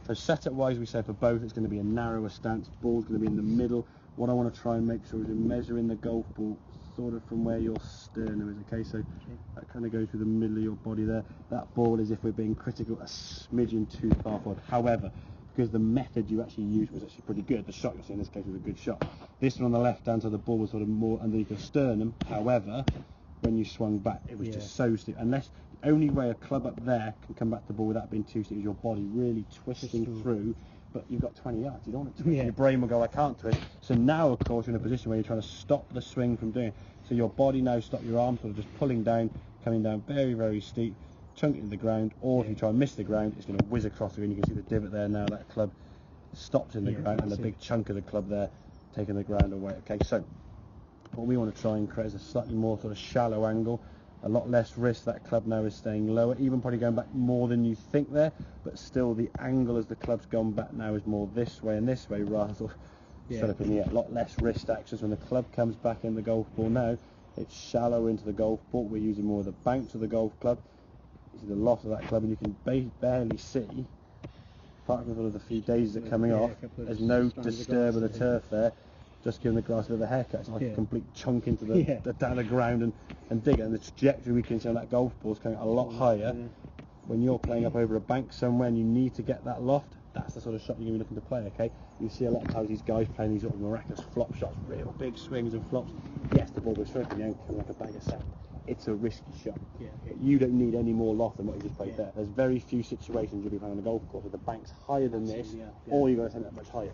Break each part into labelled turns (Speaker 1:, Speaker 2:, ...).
Speaker 1: So setup wise, we say for both it's going to be a narrower stance, ball's going to be in the middle. What I want to try and make sure is we're measuring the golf ball sort of from where your sternum is, okay? So that kind of goes through the middle of your body there. That ball is, if we're being critical, a smidgen too far forward. However, because the method you actually used was actually pretty good, the shot you're seeing in this case was a good shot. This one on the left hand, so the ball was sort of more underneath your sternum. However, when you swung back, it was just so steep. Unless the only way a club up there can come back to the ball without being too steep is your body really twisting through. But you've got 20 yards, you don't want to twist. Your brain will go, I can't twist. So now, of course, you're in a position where you're trying to stop the swing from doing it. So your body now stops your arms sort of just pulling down, coming down very, very steep, chunk it into the ground, or if you try and miss the ground, it's going to whiz across you, and you can see the divot there now. That club stops in the ground, and the big chunk of the club there taking the ground away. Okay, so what we want to try and create is a slightly more sort of shallow angle, a lot less risk. That club now is staying lower, even probably going back more than you think there, but still the angle as the club's gone back now is more this way and this way rather than set up in the air. A lot less wrist actions. When the club comes back in the golf ball now, it's shallow into the golf ball. We're using more of the bounce of the golf club. You see the loft of that club, and you can barely see, apart from sort of the few days that are coming off, there's no disturb of the turf there, just giving the grass a bit of a haircut. It's like a complete chunk into the down the ground and dig it. And the trajectory we can see on that golf ball is coming a lot higher. When you're playing up over a bank somewhere and you need to get that loft, that's the sort of shot you're going to be looking to play, okay? You see a lot of times these guys playing these sort of miraculous flop shots, real big swings and flops. Yes, the ball goes through and you come like a bag of sand. It's a risky shot. But you don't need any more loft than what you just played there. There's very few situations you'll be playing on a golf course with the bank's higher than this, or you've got to send it much higher.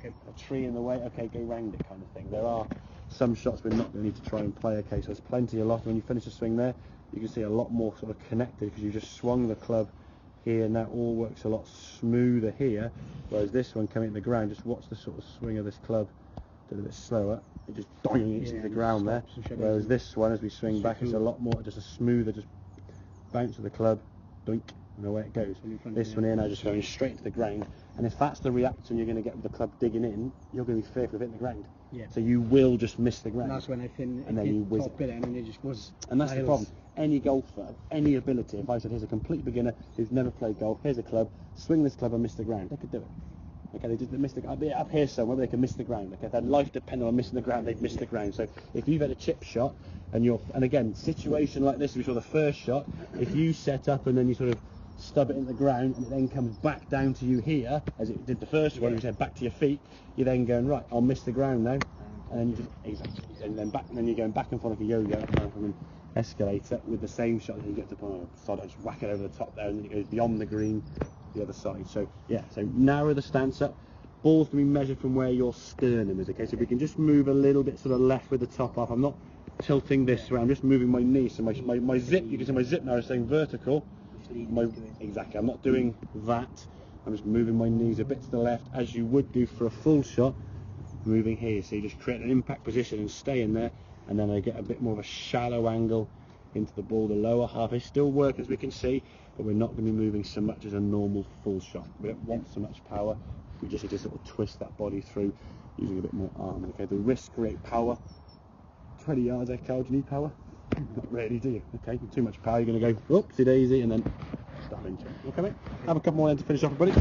Speaker 1: A tree in the way, okay, go round it kind of thing. There are some shots we're not going to need to try and play, okay, so there's plenty of loft. When you finish the swing there, you can see a lot more sort of connected because you just swung the club here, and that all works a lot smoother here, whereas this one coming in the ground, just watch the sort of swing of this club, a little bit slower, it just doing into the ground there, whereas this one as we swing back is a lot more just a smoother, just bounce of the club, doink, and away it goes. This one here now just going straight into the ground, and if that's the reaction you're going to get with the club digging in, you're going to be fearful of hitting the ground. So you will just miss the ground.
Speaker 2: And that's when I think
Speaker 1: and then you whiz
Speaker 2: it, and it just was.
Speaker 1: And that's the problem. Any golfer of any ability, if I said here's a complete beginner who's never played golf, here's a club, swing this club and miss the ground, they could do it. Okay, they just miss the ground. Up here somewhere, they can miss the ground. Okay, if their life depended on missing the ground, they'd miss the ground. So if you've had a chip shot, and again, situation like this, we saw the first shot, if you set up and then you sort of stub it in the ground and it then comes back down to you here, as it did the first one, you said back to your feet, you're then going, right, I'll miss the ground now, and then you just, and then you're going back and forth like a yo-yo, from an escalator with the same shot, and you get to the side, just whack it over the top there, and then it goes beyond the green, the other side. So yeah, so narrow the stance up. Ball's going to be measured from where your sternum is, okay? So we can just move a little bit sort of left with the top off. I'm not tilting this way, I'm just moving my knee, so my zip, you can see my zip now is saying vertical. Exactly, I'm not doing that, I'm just moving my knees a bit to the left, as you would do for a full shot, moving here. So you just create an impact position and stay in there, and then I get a bit more of a shallow angle into the ball. The lower half is still work, as we can see, but we're not going to be moving so much as a normal full shot. We don't want so much power, we just need to sort of twist that body through using a bit more arm. Okay, the wrists create power. 20 yards, Carl, do you need power? Not really, do you? Okay, too much power, you're going to go oopsie daisy and then stop into it. Okay, mate? Have a couple more then to finish off, buddy.